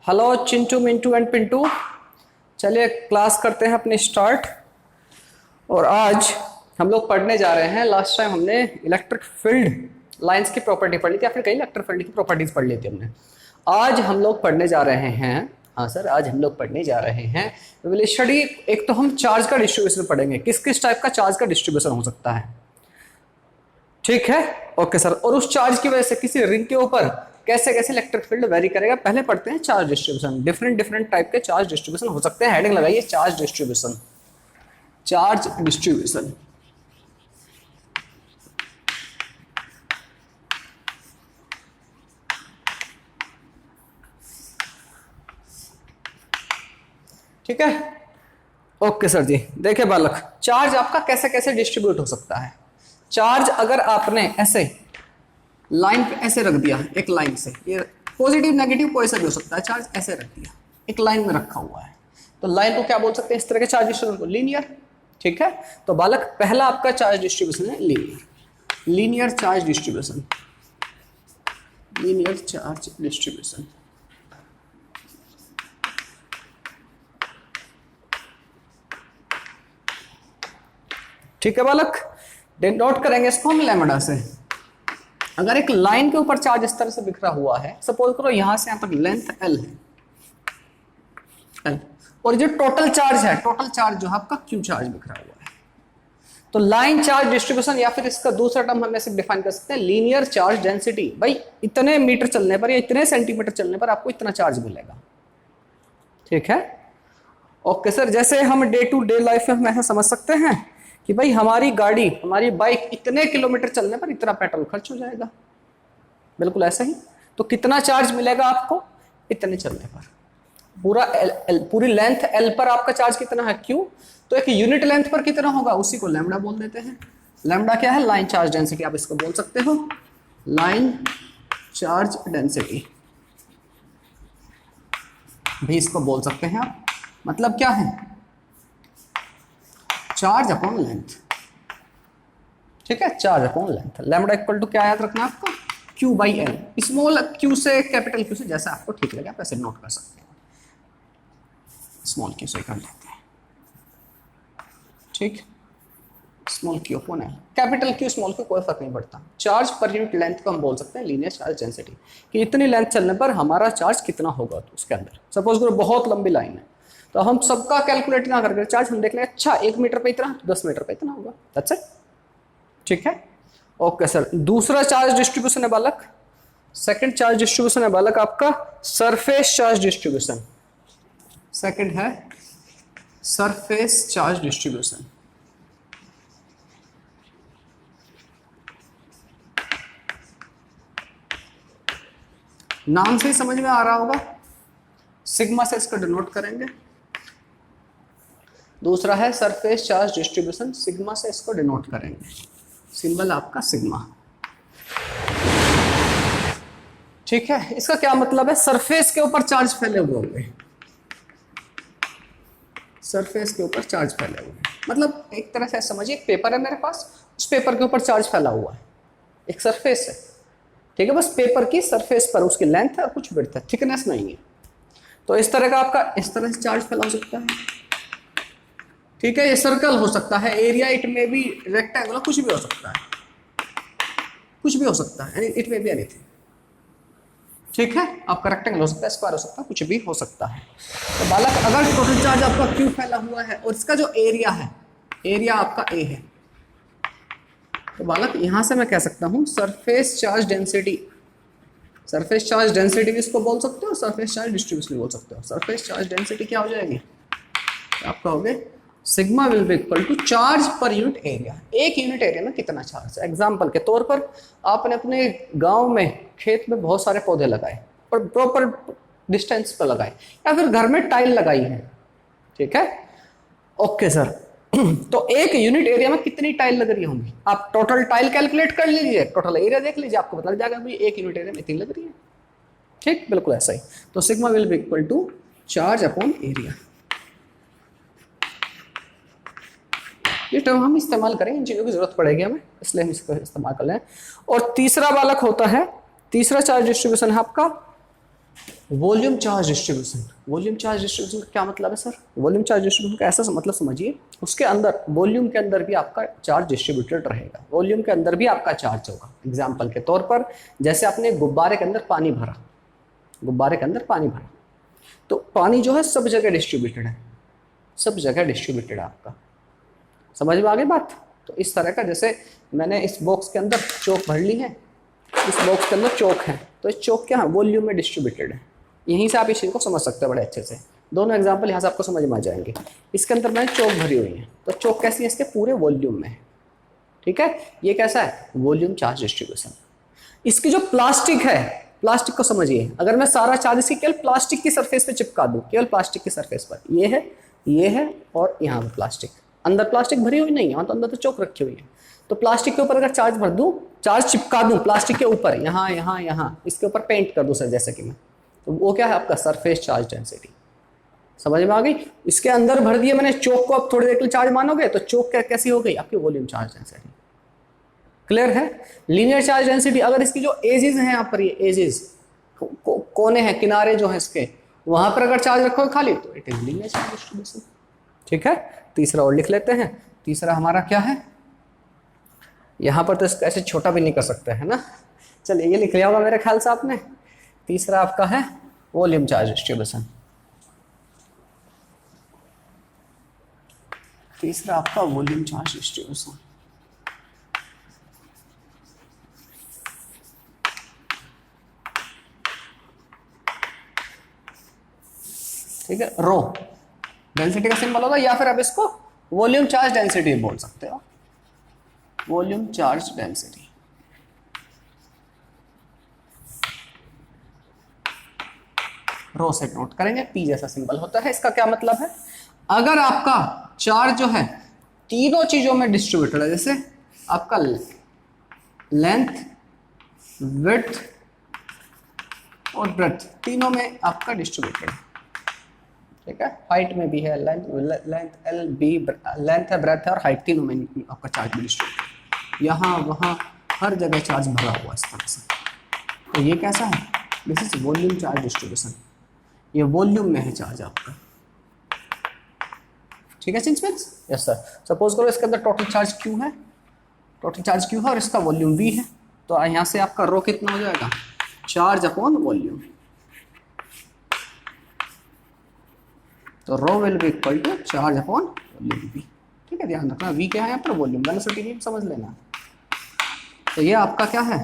Hello Chintu Mintu and Pintu. चलिए class करते हैं अपनी स्टार्ट। और आज हम लोग पढ़ने जा रहे हैं, लास्ट टाइम हमने इलेक्ट्रिक फील्ड लाइंस की प्रॉपर्टी पढ़ ली थी या फिर कहीं इलेक्ट्रिक फील्ड की प्रॉपर्टीज पढ़ ली थी हमने। आज हम लोग पढ़ने जा रहे हैं, हाँ सर, आज हम लोग पढ़ने जा रहे हैं विल स्टडी। एक तो हम चार्ज का डिस्ट्रीब्यूशन पढ़ेंगे, किस किस टाइप का चार्ज का डिस्ट्रीब्यूशन हो सकता है, ठीक है। Okay sir. और उस चार्ज की वजह से किसी रिंग के ऊपर कैसे कैसे इलेक्ट्रिक फील्ड वेरी करेगा। पहले पढ़ते हैं charge distribution. Different different type के चार्ज डिस्ट्रीब्यूशन हो सकते हैं। हेडिंग लगाइए चार्ज डिस्ट्रीब्यूशन। चार्ज डिस्ट्रीब्यूशन, ठीक है। ओके सर जी। देखिए बालक, चार्ज आपका कैसे कैसे डिस्ट्रीब्यूट हो सकता है। चार्ज अगर आपने ऐसे लाइन पे ऐसे रख दिया, एक लाइन से, ये पॉजिटिव नेगेटिव कोई सा भी हो सकता है, चार्ज ऐसे रख दिया, एक लाइन में रखा हुआ है, तो लाइन को क्या बोल सकते हैं, इस तरह के चार्ज डिस्ट्रीब्यूशन को लीनियर, ठीक है। तो बालक पहला आपका चार्ज डिस्ट्रीब्यूशन है linear. Linear charge distribution, linear charge distribution, ठीक है बालक। डिनोट करेंगे इसको हम लैम्बडा से। अगर एक लाइन के ऊपर चार्ज इस तरह से बिखरा हुआ है, सपोज करो यहां से यहां पर लेंथ L है, L, और जो टोटल चार्ज है, टोटल चार्ज जो है आपका Q चार्ज बिखरा हुआ है, तो लाइन चार्ज डिस्ट्रीब्यूशन या फिर इसका दूसरा टर्म हम ऐसे डिफाइन कर सकते हैं, लीनियर चार्ज डेंसिटी। भाई इतने मीटर चलने पर या इतने सेंटीमीटर चलने पर आपको इतना चार्ज मिलेगा, ठीक है। Okay sir. जैसे हम डे टू डे लाइफ में हम ऐसा समझ सकते हैं कि भाई हमारी गाड़ी, हमारी बाइक इतने किलोमीटर चलने पर इतना पेट्रोल खर्च हो जाएगा, बिल्कुल ऐसा ही। तो कितना चार्ज मिलेगा आपको इतने चलने पर, पूरा पूरी लेंथ L पर आपका चार्ज कितना है Q, तो एक यूनिट लेंथ पर कितना होगा उसी को लैम्बडा बोल देते हैं। लैम्बडा क्या है, लाइन चार्ज डेंसिटी, आप इसको बोल सकते हो लाइन चार्ज डेंसिटी भी इसको बोल सकते हैं आप। मतलब क्या है, चार्ज अपॉन लेंथ, ठीक है, charge upon length. Lambda equal to क्या याद रखना आपको, Q by L, small Q से कैपिटल Q से, जैसा आपको ठीक लगे आप ऐसे नोट कर सकते हैं। स्मॉल Q से कर लेते हैं, ठीक। Small Q upon L, capital Q small Q कोई फर्क नहीं पड़ता। चार्ज पर यूनिट लेंथ को हम बोल सकते हैं लीनियर चार्ज डेंसिटी, कि इतनी लेंथ चलने पर हमारा चार्ज कितना होगा। तो उसके अंदर सपोज करो बहुत लंबी लाइन है, तो हम सबका कैलकुलेट ना करके चार्ज हम देख लें, अच्छा 1 मीटर पे इतना, 10 मीटर पे इतना होगा, दैट्स इट, ठीक है। Okay sir. दूसरा चार्ज डिस्ट्रीब्यूशन है बालक, सेकंड चार्ज डिस्ट्रीब्यूशन है बालक आपका सरफेस चार्ज डिस्ट्रीब्यूशन। सेकंड है सरफेस चार्ज डिस्ट्रीब्यूशन। नाम से ही समझ में आ रहा होगा, सिग्मा से इसको डिनोट करेंगे। दूसरा है सरफेस चार्ज डिस्ट्रीब्यूशन, सिग्मा से इसको डिनोट करेंगे, सिंबल आपका सिग्मा, ठीक है। इसका क्या मतलब है, सरफेस के ऊपर चार्ज फैले हुए होंगे, सरफेस के ऊपर चार्ज फैले हुए हैं। मतलब एक तरह से समझिए, एक पेपर है मेरे पास, उस पेपर के ऊपर चार्ज फैला हुआ है, एक सरफेस है, ठीक है। बस पेपर की सरफेस पर उसकी लेंथ है और कुछ विड्थ है, थिकनेस नहीं है। तो इस तरह का आपका इस तरह से चार्ज फैला हो सकता है, ठीक है। ये सर्कल हो सकता है, एरिया इट में भी रेक्टेंगुलर, कुछ भी हो सकता है, कुछ भी हो सकता है, इट में भी एनीथिंग, ठीक है। आपका रेक्टेंगल हो सकता है, स्क्वायर हो सकता है, कुछ भी हो सकता है। तो बालक अगर टोटल चार्ज आपका Q फैला हुआ है और इसका जो एरिया है, एरिया आपका A है, तो बालक यहां से मैं कह सकता हूं surface charge density, surface charge density भी इसको बोल सकते हो, सरफेस चार्ज डिस्ट्रीब्यूशन भी बोल सकते हो। सरफेस चार्ज डेंसिटी क्या हो जाएगी, आप कहोगे sigma will be equal to charge पर यूनिट एरिया, एक यूनिट एरिया में कितना चार्ज है। एग्जांपल के तौर पर आपने अपने गांव में खेत में बहुत सारे पौधे लगाए और प्रॉपर डिस्टेंस पर लगाए, या फिर घर में टाइल लगाई है, ठीक है। Okay sir. तो एक यूनिट एरिया में कितनी टाइल लग रही होंगी, आप टोटल टाइल कैलकुलेट कर लीजिए, टोटल एरिया देख लीजिए, आपको पता लग जाएगा भाई एक यूनिट एरिया में इतनी लग रही है, ठीक, बिल्कुल ऐसा ही। तो sigma will be equal to charge upon area. ये टर्म हम इस्तेमाल करें, इन चीजों की जरूरत पड़ेगी हमें, इसलिए हम इसको इस्तेमाल कर लें। और तीसरा बालक होता है, तीसरा चार्ज डिस्ट्रीब्यूशन है आपका volume charge distribution, volume charge distribution का क्या मतलब है सर? वॉल्यूम चार्ज डिस्ट्रीब्यूशन का ऐसा मतलब समझिए, उसके अंदर वॉल्यूम के अंदर भी आपका चार्ज डिस्ट्रीब्यूटेड रहेगा, वॉल्यूम के अंदर भी आपका चार्ज होगा। एग्जांपल के तौर पर जैसे आपने गुब्बारे के अंदर पानी भरा, गुब्बारे के अंदर पानी भरा, तो पानी जो है सब जगह डिस्ट्रीब्यूटेड है, सब जगह डिस्ट्रीब्यूटेड है आपका। समझ में आ गई बात? तो इस तरह का, जैसे मैंने इस बॉक्स के अंदर चौक भर ली है, इस बॉक्स के अंदर चौक है, तो इस चौक क्या है? वॉल्यूम में डिस्ट्रीब्यूटेड है। यहीं से आप इस चीज़ को समझ सकते हैं बड़े अच्छे से। दोनों एग्जांपल यहाँ से आपको समझ में आ जाएंगे। इसके अंदर मैंने चौक भरी हुई है, तो चौक कैसी है? इसके पूरे वॉल्यूम में है, ठीक है। ये कैसा है? Volume charge distribution. इसकी जो प्लास्टिक है, प्लास्टिक को समझिए, अगर मैं सारा चार्ज इसकी केवल प्लास्टिक की सरफेस पे चिपका दूं, केवल प्लास्टिक की सरफेस पर, ये है और यहाँ पर प्लास्टिक, अंदर प्लास्टिक भरी हुई नहीं है, तो अंदर तो चौक रखी हुई है, तो प्लास्टिक के ऊपर अगर चार्ज भर दूं, चार्ज चिपका दूं प्लास्टिक के ऊपर, यहाँ यहाँ यहाँ, इसके ऊपर पेंट कर दूं सर जैसे कि मैं, तो वो क्या है? आपका सरफेस चार्ज डेंसिटी। समझ में आ गई? इसके अंदर भर दिया मैंने चौक को, अब थोड़ी देर के लिए चार्ज मानोगे तो चौक कैसी हो गई? आपकी वॉल्यूम चार्ज डेंसिटी। क्लियर है? लीनियर चार्ज डेंसिटी, अगर इसकी जो एजेस हैं यहाँ पर, ये एजेस कोने हैं, किनारे जो है इसके, वहां पर अगर चार्ज रखोगे खाली, तो it is linear charge distribution. ठीक है, तीसरा और लिख लेते हैं। तीसरा हमारा क्या है? यहाँ पर तो इसको ऐसे छोटा भी नहीं कर सकते है ना, चलिए ये लिख लिया होगा मेरे ख्याल से आपने। तीसरा आपका है वॉल्यूम चार्ज डिस्ट्रीब्यूशन। तीसरा आपका वॉल्यूम चार्ज डिस्ट्रीब्यूशन। ठीक है, रो डेंसिटी का सिंबल होगा, या फिर आप इसको वॉल्यूम चार्ज डेंसिटी बोल सकते हो, वॉल्यूम चार्ज डेंसिटी। रो से नोट करेंगे, पी जैसा सिंबल होता है। इसका क्या मतलब है? अगर आपका चार्ज जो है तीनों चीजों में डिस्ट्रीब्यूटेड है, जैसे आपका लेंथ, विड्थ और ब्रेड्थ, तीनों में आपका डिस्ट्रीब्यूटेड है, ठीक है। हाइट में भी है, लेंथ एल बी, लेंथ है, ब्रेड्थ है और हाइट, तीनों में आपका चार्ज भी डिस्ट्रीब्यूटेड, यहाँ वहाँ हर जगह चार्ज भरा हुआ इस तरह से। तो ये कैसा है? This is volume charge distribution. ये वॉल्यूम में है चार्ज आपका, ठीक है चिंच। Yes sir. सपोज करो इसके अंदर टोटल चार्ज क्यू है, टोटल चार्ज क्यू है और इसका वॉल्यूम वी है, तो यहाँ से आपका रो कितना हो जाएगा? Charge upon volume. तो rho will be equal to charge upon volume V. ठीक है, ध्यान रखना वी क्या है यहाँ पर? वॉल्यूम। वेलोसिटी समझ लेना। तो ये आपका क्या है?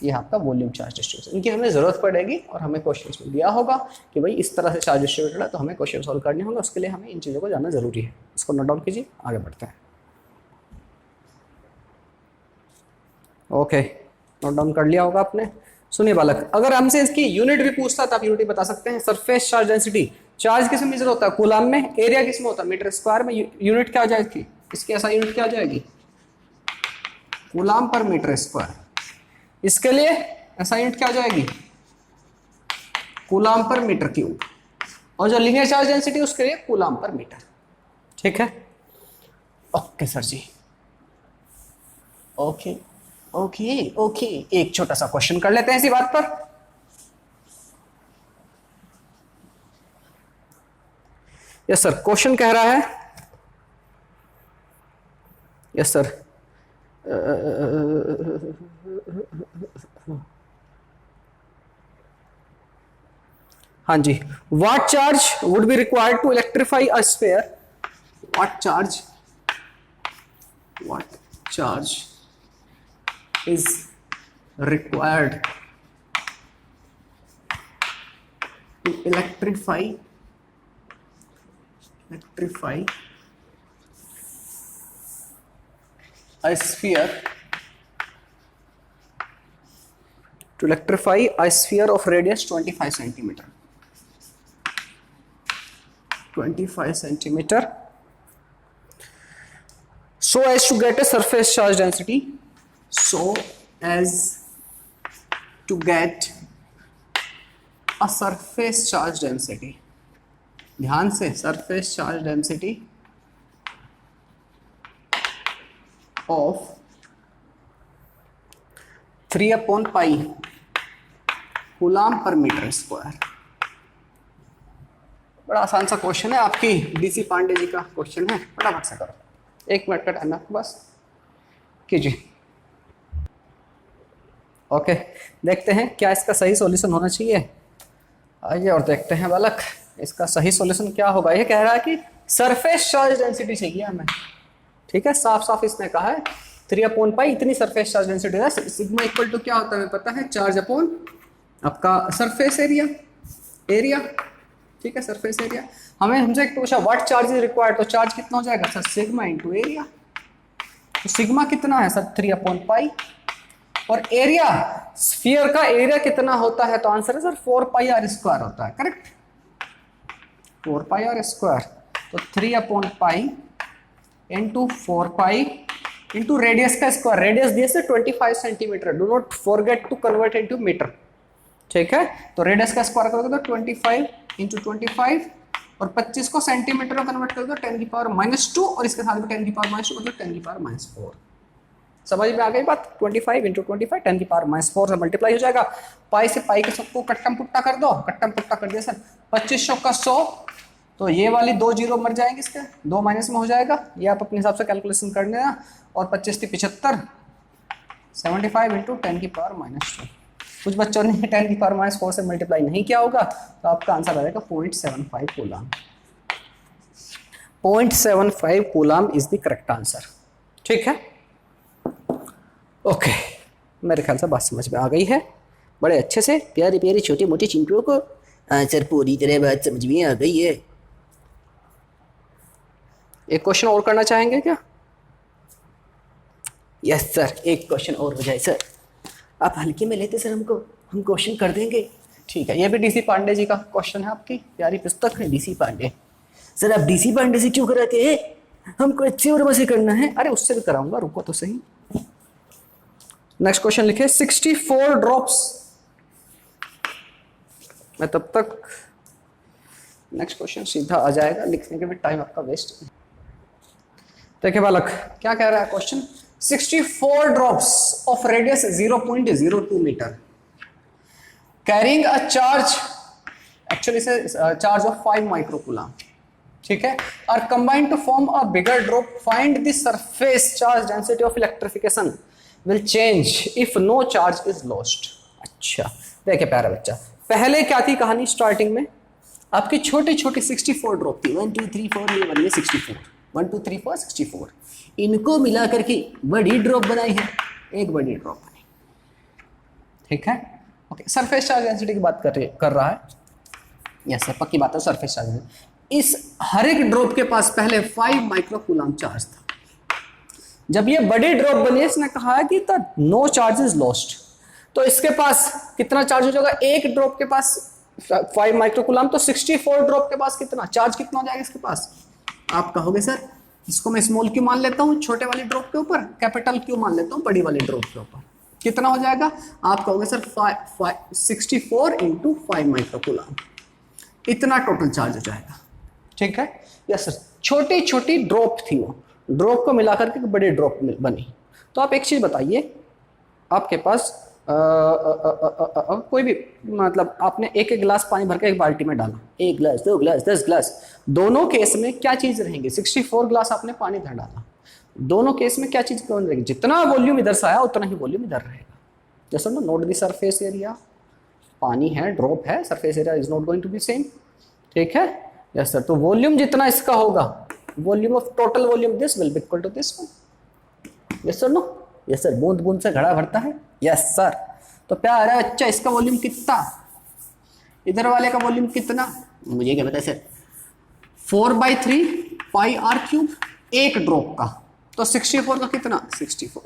ये आपका वॉल्यूम चार्ज डिस्ट्रीब्यूशन। इनकी हमें जरूरत पड़ेगी और हमें क्वेश्चंस में दिया होगा कि भाई इस तरह से चार्ज डिस्ट्रीब्यूटेड है, तो हमें क्वेश्चन सॉल्व करने होंगे, उसके लिए हमें इन चीज़ों को जानना जरूरी है। इसको नोट डाउन कीजिए, आगे बढ़ते हैं। ओके, नोट डाउन कर लिया होगा आपने। सुनिए बालक, अगर हमसे इसकी यूनिट भी पूछता तो आप यूनिट बता सकते हैं। सरफेस चार्ज डेंसिटी, चार्ज किस में मेजर होता है? कूलाम में। एरिया किस में होता है? मीटर स्क्वायर में। यूनिट क्या आ जाएगी इसकी? ऐसा यूनिट क्या आ जाएगी? कूलाम पर मीटर स्क्वायर। इसके लिए ऐसा यूनिट क्या आ जाएगी? कूलाम पर मीटर क्यूब। और जो लीनियर चार्ज डेंसिटी उसके लिए कूलाम पर मीटर। ठीक है, okay sir ji, okay okay okay. एक छोटा सा क्वेश्चन कर लेते हैं इसी बात पर। यस सर, क्वेश्चन कह रहा है, यस सर, हाँ जी, what charge would be required to electrify a sphere? What charge is required to electrify a sphere of radius 25 centimeter 25 centimeter so as to get a surface charge density, so as to get a surface charge density, ध्यान से, surface charge density of 3/pi coulomb पर metre square. बड़ा आसान सा question है, आपकी DC Pandey ji का question है, फटाफट से करो, 1 मिनट का टाइम है बस, कीजिए। ओके, देखते हैं क्या इसका सही सॉल्यूशन होना चाहिए। आइए और देखते हैं बालक, इसका सही सॉल्यूशन क्या होगा। ये कह रहा है कि सरफेस चार्ज डेंसिटी चाहिए हमें, ठीक है, साफ साफ इसने कहा है 3/π इतनी सरफेस चार्ज डेंसिटी है। सिग्मा इक्वल टू क्या होता है हमें पता है, चार्ज अपॉन आपका सरफेस एरिया, ठीक है, सरफेस एरिया। हमें हमसे एक पूछा व्हाट चार्ज इज रिक्वायर्ड, तो चार्ज कितना हो जाएगा सर, सिग्मा इंटू एरिया। तो सिग्मा कितना है सर 3/π, और एरिया, स्फीयर का एरिया कितना होता है, तो आंसर है सर 4πr² होता है, करेक्ट, 4πr²। तो 3/π इंटू 4π इंटू रेडियस का स्क्वायर, रेडियस दिए से 25 centimetre, do not forget to convert into metre, ठीक है। तो रेडियस का स्क्वायर करोगे तो 25 इंटू 25, और 25 को सेंटीमीटर में कन्वर्ट कर दो 10⁻², और इसके साथ में 10⁻² मतलब 10⁻⁴। समझ में आ गई बात, 25 इंटू 25 10⁻⁴ से मल्टीप्लाई हो जाएगा। पाई से पाई के सबको कट्टम पुट्टा कर दो, कट्टम पुट्टा कर दिया सर, 2500 का 100, तो ये वाली 2 जीरो मर जाएंगे, इसके 2 माइनस में हो जाएगा, ये आप अपने हिसाब से कैलकुलेशन कर लेना। और 25 थी 75, 75 इंटू 10⁻²। कुछ बच्चों ने 10⁻⁴ से मल्टीप्लाई नहीं किया होगा, तो आपका आंसर आ जाएगा 0.75 coulomb. 0.75 coulomb is the correct answer, ठीक है। ओके, मेरे ख्याल से बात समझ में आ गई है, बड़े अच्छे से प्यारे प्यारे छोटे मोटे चिंटुओं को आंसर पूरी तरह बात समझ में आ गई है। एक क्वेश्चन और करना चाहेंगे क्या? यस सर, एक क्वेश्चन और हो जाए सर, आप हल्के में लेते सर हमको, हम क्वेश्चन कर देंगे, ठीक है। ये भी डीसी पांडे जी का क्वेश्चन है, आपकी प्यारी पुस्तक है डीसी पांडे। सर आप डीसी पांडे से क्यों कराते हैं, हमको अच्छे और मजे करना है। अरे उससे भी कराऊंगा, रुको तो सही। नेक्स्ट क्वेश्चन लिखे 64 ड्रॉप्स, मैं तब तक नेक्स्ट क्वेश्चन सीधा आ जाएगा, लिखने के भी टाइम आपका वेस्ट। देखिए बालक क्या कह रहा है question, 64 drops of radius 0.02 metre carrying a charge, actually से चार्ज ऑफ 5 माइक्रोकूलम, ठीक है, are combined to form a bigger drop, find the surface charge density of electrification will change if no charge is lost. अच्छा देखिए प्यारा बच्चा, पहले क्या थी कहानी, स्टार्टिंग में आपकी छोटी छोटी 64 ड्रॉप थी, 1 2 3 4, ये बनी 64, 1 2 3 4 64, इनको मिला करके बड़ी ड्रॉप बनाई है, एक बड़ी ड्रॉप बनी, ठीक है। ओके, सरफेस चार्ज डेंसिटी की बात कर रहा है, यस सर पक्की बात है, सरफेस चार्ज। इस हर एक ड्रॉप के पास पहले 5 माइक्रोकूलम चार्ज था। जब ये बड़ी ड्रॉप बनी, इसने कहा है कि the no charge is lost, तो इसके पास कितना चार्ज हो जाएगा, एक ड्रॉप के पास 5 माइक्रोकूलम, तो 64 ड्रॉप के पास कितना चार्ज, कितना हो जाएगा इसके पास। आप कहोगे सर इसको मैं स्मॉल क्यू मान लेता हूँ छोटे वाली ड्रॉप के ऊपर, कैपिटल क्यू मान लेता हूँ बड़ी वाली ड्रॉप के ऊपर, कितना हो जाएगा। आप कहोगे सर 64 इंटू 5 माइक्रोकूलम, इतना टोटल चार्ज हो जाएगा, ठीक है। यस सर, छोटी छोटी ड्रॉप थी, वो ड्रॉप को मिलाकर के बड़ी ड्रॉप बनी। तो आप एक चीज बताइए, आपके पास कोई भी मतलब आपने एक एक गिलास पानी भर के एक बाल्टी में डाला, 1 गिलास 2 गिलास 10 गिलास, दोनों केस में क्या चीज रहेंगी, 64 गिलास आपने पानी इधर डाला, दोनों केस में क्या चीज कौन रहेगी, जितना वॉल्यूम इधर से आया उतना ही वॉल्यूम इधर रहेगा। जैसे ना नोट द सरफेस एरिया, पानी है ड्रॉप है, surface area is not going to be same, ठीक है। यस सर, तो वॉल्यूम जितना इसका होगा, volume of total volume this will be equal to this one. Yes sir, no yes sir, बूंद बूंद से घड़ा भरता है, यस सर। तो प्यारा बच्चा इसका वॉल्यूम कितना, इधर वाले का वॉल्यूम कितना, मुझे क्या पता सर, 4/3 पाई आर क्यूब, एक ड्रॉप का, तो 64 का कितना 64,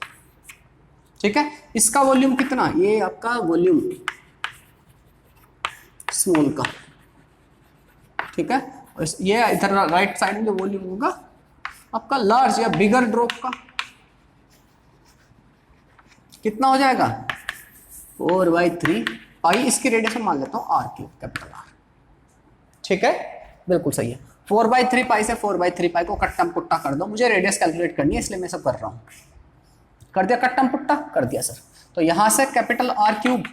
ठीक है। इसका वॉल्यूम कितना, ये आपका वॉल्यूम स्मॉल का, ठीक है। और ये इधर राइट साइड में जो वॉल्यूम होगा आपका लार्ज या बिगर ड्रॉप का, कितना हो जाएगा 4/3 पाई, इसकी रेडियस मान लेता हूं आर क्यूब, कैपिटल आर, ठीक है, बिल्कुल सही है। 4/3 पाई से 4/3 पाई को कट्टम पुट्टा कर दो, मुझे रेडियस कैलकुलेट करनी है इसलिए मैं सब कर रहा हूं। कर दिया कट्टम पुट्टा, कर दिया सर। तो यहां से capital R cube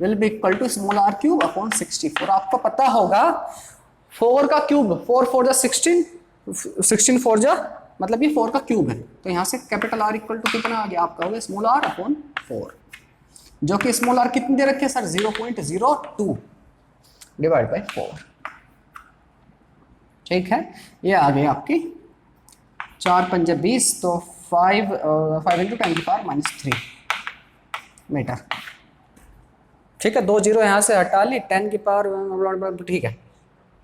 will be equal to small R cube upon 64। आपको पता होगा 4 का क्यूब, 4 4 जा 16, 16 4 जा मतलब ये 4 का क्यूब है। तो यहाँ से कैपिटल आर इक्वल टू कितना आ गया आपका, होगा स्मॉल आर अपॉन 4, जो कि स्मॉल आर कितनी दे रखी है सर, 0.02 डिवाइड बाई 4। ठीक है, ये आ गई आपकी 4 पंजे 20, तो 5 इंटू 10 की पावर -3 मीटर। ठीक है, 2 जीरो यहाँ से हटा ली, 10 की पावर, ठीक है,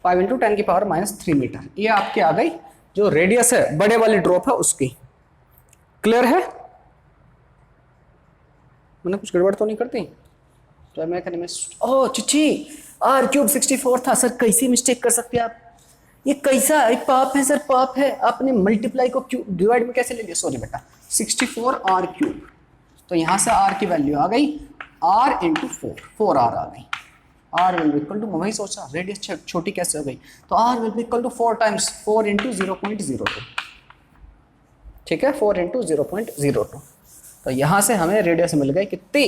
5 इंटू 10 की पावर -3 मीटर। ये आपकी आ गई जो रेडियस है बड़े वाली ड्रॉप है उसकी। क्लियर है, मैंने कुछ गड़बड़ तो नहीं करती? तो मैं कहने में ओह चिच्ची आर क्यूब 64 था सर, कैसी मिस्टेक कर सकते हैं आप, ये कैसा एक पाप है सर, पाप है, आपने मल्टीप्लाई को क्यूब डिवाइड में कैसे ले लिया, सॉरी बेटा 64 आर क्यूब। तो यहाँ से आर की वैल्यू आ गई आर इंटू 4 आर आ गई, R will be equal to, मैं वही सोचा रेडियस छोटी कैसे हो गई, तो R will be equal to 4 times 4 into 0.02। ठीक है, 4 इंटू 0.02। तो यहाँ से हमें रेडियस मिल गई कितनी,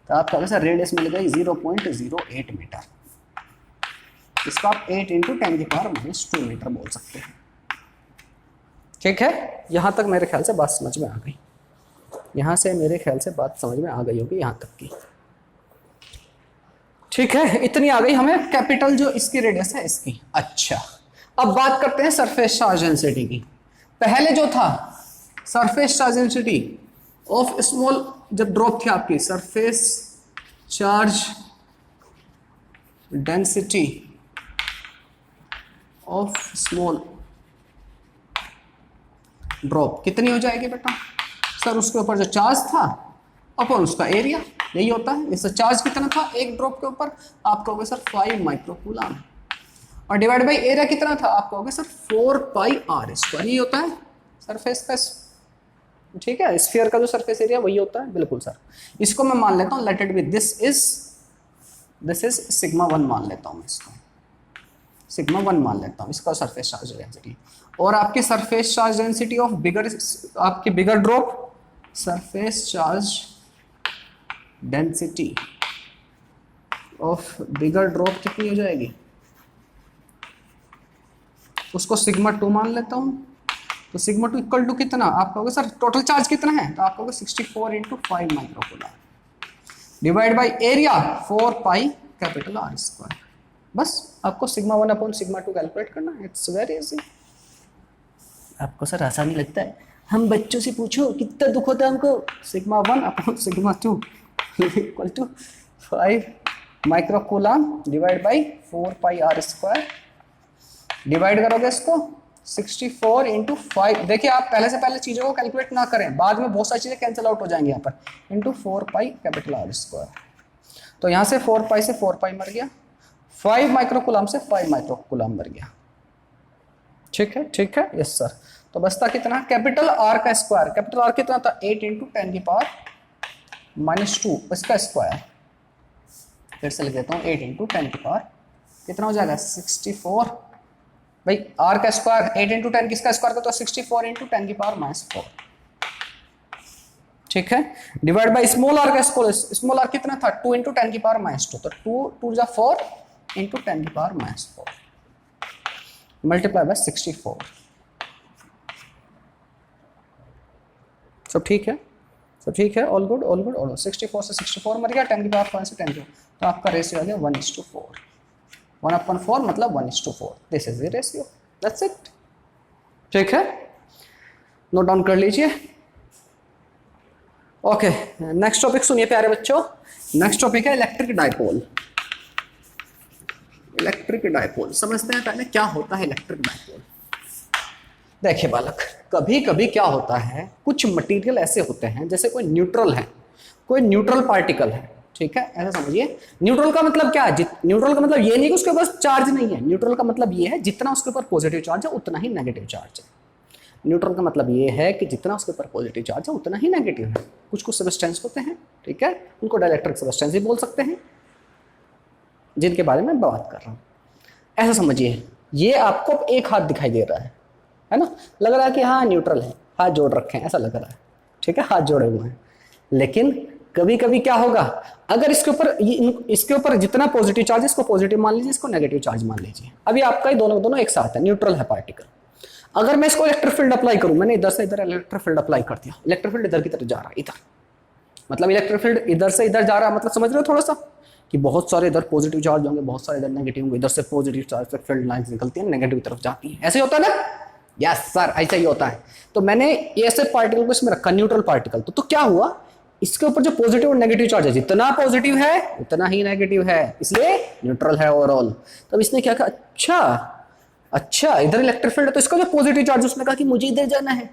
तो आपका वैसा रेडियस मिल गई 0.08 मीटर। इसको आप 8 इंटू 10 की पावर -2 मीटर बोल सकते हैं। ठीक है, यहाँ तक मेरे ख्याल से बात समझ में आ गई, यहाँ से मेरे ख्याल से बात समझ में आ गई होगी यहाँ तक की। ठीक है, इतनी आ गई हमें कैपिटल जो इसकी रेडियस है इसकी। अच्छा, अब बात करते हैं सरफेस चार्ज डेंसिटी की। पहले जो था surface charge density of small, जब ड्रॉप थी आपकी surface charge density of small drop कितनी हो जाएगी बेटा सर, उसके ऊपर जो चार्ज था अपॉन उसका एरिया, यही होता है। इससे चार्ज कितना था एक ड्रॉप के ऊपर, आप कहोगे सर 5 माइक्रोकूलम, और डिवाइड बाई एरिया कितना था, आप कहोगे सर 4 पाई आर स्क्वायर, यही होता है सरफेस का। ठीक है, स्फीयर का जो सरफेस एरिया वही होता है, बिल्कुल सर। इसको मैं मान लेता हूँ, let it be this is sigma 1 मान लेता हूँ, इसको सिग्मा 1 मान लेता हूँ, इसका सरफेस चार्ज डेंसिटी। और आपकी surface charge density of bigger, आपकी bigger drop, surface charge density of bigger drop कितनी हो जाएगी, उसको सिग्मा 2 मान लेता हूँ। तो सिग्मा 2 इक्वल टू कितना, आप कहोगे सर टोटल चार्ज कितना है, तो आप कहोगे 64 into 5 microcoulomb divide by area 4 pi capital R square. बस आपको सिग्मा 1 अपॉन सिग्मा 2 कैलकुलेट करना है, इट्स वेरी इजी। आपको सर आसानी लगता है, हम बच्चों से पूछो कितना दुख होता है हमको, sigma 1 upon sigma 2 equal to 5 microcoulomb divide by 4 pi R square. Divide करोगे इसको 64 इंटू 5, देखिए आप पहले चीज़ों को कैलकुलेट ना करें, बाद में बहुत सारी चीज़ें कैंसिल आउट हो जाएंगी यहाँ पर, into 4 pi capital R square. तो यहाँ से 4 पाई से 4 पाई मर गया, 5 माइक्रोकूलम से 5 माइक्रोकूलम मर गया। ठीक है, ठीक है, यस सर। तो बचता कितना, कैपिटल आर का स्क्वायर, कैपिटल आर कितना था 8 इंटू 10 की पावर -2, इसका स्क्वायर फिर से लिख देता हूँ, 8 इंटू 10 की पावर कितना हो जाएगा 64, भाई आर का स्क्वायर 8 इंटू 10 किसका स्क्वायर का, तो 64 इंटू 10 की पावर -4। ठीक है, डिवाइड बाई स्मॉल आर का स्क्वायर, स्मॉल आर कितना था 2 इंटू 10 की पावर -2, तो 2 जा 4 इंटू 10 की पावर -4 मल्टीप्लाई बाय 64। सब ठीक है, सब ठीक है, all good all good all. 64 से 64 मर गया, 10 की पावर 5 से 10 की, तो आपका रेशियो आ गया 1:4, 1/4 मतलब 1:4। This is the ratio, that's it. ठीक है, नोट डाउन कर लीजिए। ओके, नेक्स्ट टॉपिक सुनिए प्यारे बच्चों। नेक्स्ट टॉपिक है इलेक्ट्रिक डायपोल। इलेक्ट्रिक डायपोल समझते हैं पहले क्या होता है इलेक्ट्रिक डायपोल। देखिए बालक, कभी कभी क्या होता है, कुछ मटेरियल ऐसे होते हैं जैसे कोई न्यूट्रल है, कोई न्यूट्रल पार्टिकल है, ठीक है, ऐसा समझिए। न्यूट्रल का मतलब क्या है, न्यूट्रल का मतलब ये नहीं कि उसके पास चार्ज नहीं है, न्यूट्रल का मतलब ये है जितना उसके ऊपर पॉजिटिव चार्ज है उतना ही नेगेटिव चार्ज है। न्यूट्रल का मतलब ये है कि जितना उसके ऊपर पॉजिटिव चार्ज है उतना ही नेगेटिव है। कुछ कुछ सब्सटेंस होते हैं, ठीक है, उनको डाइलेक्ट्रिक सब्सटेंस भी बोल सकते हैं, जिनके बारे में बात कर रहा हूँ। ऐसा समझिए, ये आपको एक हाथ दिखाई दे रहा है ना, लग रहा है कि हाँ न्यूट्रल है, हाथ जोड़ रखे हैं, ऐसा लग रहा है, ठीक है, हाथ जोड़े हुए हैं, लेकिन कभी कभी क्या होगा, अगर इसके ऊपर जितना पॉजिटिव चार्ज है इसको पॉजिटिव मान लीजिए, इसको नेगेटिव चार्ज मान लीजिए। अभी आपका ही दोनों दोनों एक साथ है, न्यूट्रल है पार्टिकल। अगर मैं इसको इलेक्ट्रिक फील्ड अप्लाई करूं, मैंने इधर से इधर इलेक्ट्रिक फील्ड अप्लाई कर दिया, इलेक्ट्रिक फील्ड इधर की तरफ जा रहा है, इधर मतलब इलेक्ट्रिक फील्ड इधर से इधर जा रहा है, मतलब समझ रहे हो थोड़ा सा कि बहुत सारे इधर पॉजिटिव चार्ज होंगे, बहुत सारे इधर नेगेटिव होंगे, इधर से पॉजिटिव चार्ज तक फील्ड लाइंस निकलती है, नेगेटिव की तरफ जाती है, ऐसे होता है ना? यस सर, ऐसा ही होता है। तो मैंने ये ऐसे पार्टिकल को इसमें रखा, न्यूट्रल पार्टिकल। तो क्या हुआ, इसके ऊपर जो पॉजिटिव और नेगेटिव चार्ज है, जितना पॉजिटिव है उतना ही नेगेटिव है, इसलिए न्यूट्रल है ओवरऑल। तब इसने क्या कहा, अच्छा इधर इलेक्ट्रिक फील्ड है, तो इसका जो पॉजिटिव चार्ज, उसने कहा कि मुझे इधर जाना है।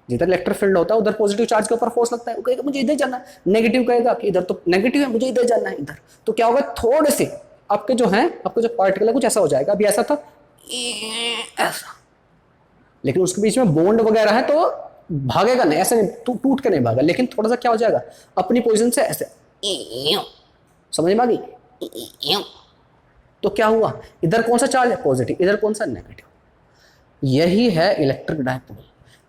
जिधर इलेक्ट्रिक फील्ड होता है उधर पॉजिटिव चार्ज के ऊपर फोर्स लगता है, वो कहेगा मुझे इधर जाना है। नेगेटिव कहेगा कि इधर तो नेगेटिव है, मुझे इधर जाना है इधर। तो क्या होगा, थोड़े से आपके जो जो पार्टिकल है कुछ ऐसा हो जाएगा। अभी ऐसा था, ऐसा, लेकिन उसके बीच में बॉन्ड वगैरह है तो भागेगा नहीं, ऐसे टूट के नहीं भागा, लेकिन थोड़ा सा क्या हो जाएगा, अपनी पोजीशन से ऐसे, समझ में आ गई? तो क्या हुआ, इधर कौन सा चार्ज है, पॉजिटिव, इधर कौन सा, नेगेटिव। यही है इलेक्ट्रिक डायपोल।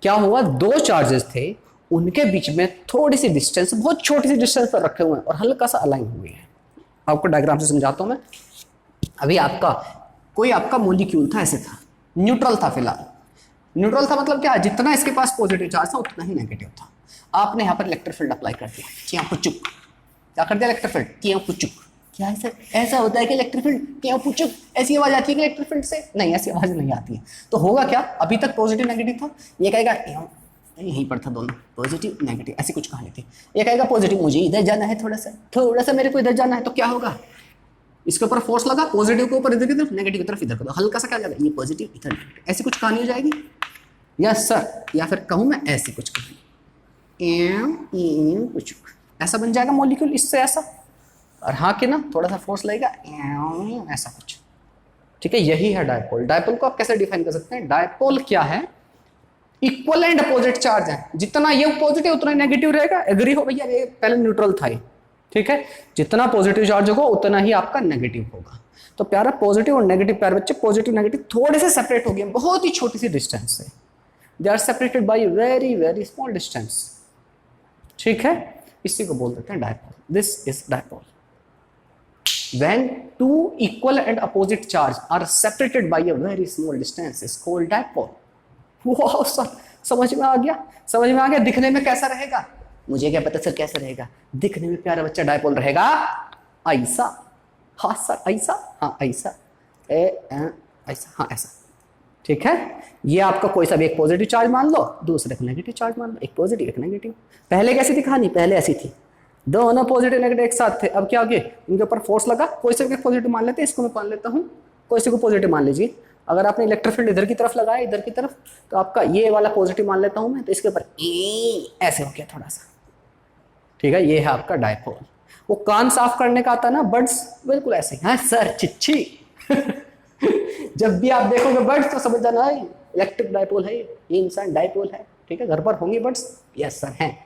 क्या हुआ, दो चार्जेस थे, उनके बीच में थोड़ी सी डिस्टेंस, बहुत छोटी सी डिस्टेंस पर रखे हुए हैं और हल्का सा अलाइन हुए हैं। आपको डायग्राम से समझाता हूं मैं। अभी आपका मॉलिक्यूल था, ऐसे था, न्यूट्रल था, फिलहाल न्यूट्रल था, मतलब क्या, जितना इसके पास पॉजिटिव चार्ज था उतना ही नेगेटिव था। आपने यहाँ पर इलेक्ट्रिक फील्ड अप्लाई कर दिया, क्या पुचुक, क्या कर दिया, इलेक्ट्रिक फील्ड, क्या पुचुक। क्या है सर, ऐसा होता है कि इलेक्ट्रिक फील्ड क्या पुचुक, ऐसी आवाज आती है कि इलेक्ट्रिक फील्ड से? नहीं, ऐसी आवाज नहीं आती है। तो होगा क्या, अभी तक पॉजिटिव नेगेटिव था, ये कहेगा यहीं पर था दोनों, पॉजिटिव नेगेटिव, ऐसी कुछ कहानी थी। ये कहेगा पॉजिटिव, मुझे इधर जाना है, थोड़ा सा मेरे को इधर जाना है। तो क्या होगा, इसके ऊपर फोर्स लगा, पॉजिटिव के ऊपर इधर की तरफ, नेगेटिव की तरफ इधर को, हल्का सा क्या जाएगा, ये पॉजिटिव इधर नेगेटिव, ऐसी कुछ कहानी हो जाएगी। यस सर, या फिर कहूँ मैं ऐसी कुछ कहानी, कुछ ऐसा बन जाएगा मॉलिक्यूल, इससे ऐसा, और हाँ के ना थोड़ा सा फोर्स लगेगा, ऐसा कुछ। ठीक है, यही है डायपोल। डायपोल को आप कैसे डिफाइन कर सकते हैं, डायपोल क्या है, इक्वल एंड अपोजिट चार्ज है, जितना ये पॉजिटिव उतना नेगेटिव रहेगा। एग्री हो भैया, ये पहले न्यूट्रल था ये, ठीक है, जितना पॉजिटिव चार्ज होगा उतना ही आपका नेगेटिव होगा। तो प्यारा पॉजिटिव और नेगेटिव, प्यारे बच्चे पॉजिटिव नेगेटिव थोड़े से सेपरेट हो गए, बहुत ही छोटी सी डिस्टेंस से, they are separated by very very small distance. ठीक है, इसी को बोल देते हैं dipole. This is dipole. When two equal and opposite charge are separated by a very small distance is called dipole. वाह सर, समझ में आ गया, समझ में आ गया। दिखने में कैसा रहेगा, मुझे क्या पता सर कैसा रहेगा, दिखने में प्यारा बच्चा डायपोल रहेगा ऐसा। हाँ सर ऐसा, हाँ ऐसा, ऐसा, हाँ ऐसा। ठीक है, ये आपका कोई सा भी एक पॉजिटिव चार्ज मान लो, दूसरे को नेगेटिव चार्ज मान लो, एक पॉजिटिव एक नेगेटिव। पहले कैसी थी कहानी, पहले ऐसी थी, दोनों पॉजिटिव नेगेटिव एक साथ थे। अब क्या हो गया, इनके ऊपर फोर्स लगा, कोई से भी पॉजिटिव मान लेते हैं, इसको मैं मान लेता हूँ, कोई से को पॉजिटिव मान लीजिए। अगर आपने इलेक्ट्रिक फील्ड इधर की तरफ लगाया, इधर की तरफ, तो आपका ये वाला पॉजिटिव मान लेता हूँ मैं, तो इसके ऊपर ऐसे हो गया थोड़ा सा। ठीक है, ये है आपका डायपोल। वो कान साफ करने का आता है ना बर्ड्स, बिल्कुल ऐसे ही। हाँ सर चिच्छी जब भी आप देखोगे बर्ड्स तो समझ जाना है इलेक्ट्रिक डायपोल है, ये इंसान डायपोल है। ठीक है, घर पर होंगे बर्ड्स, यस सर हैं,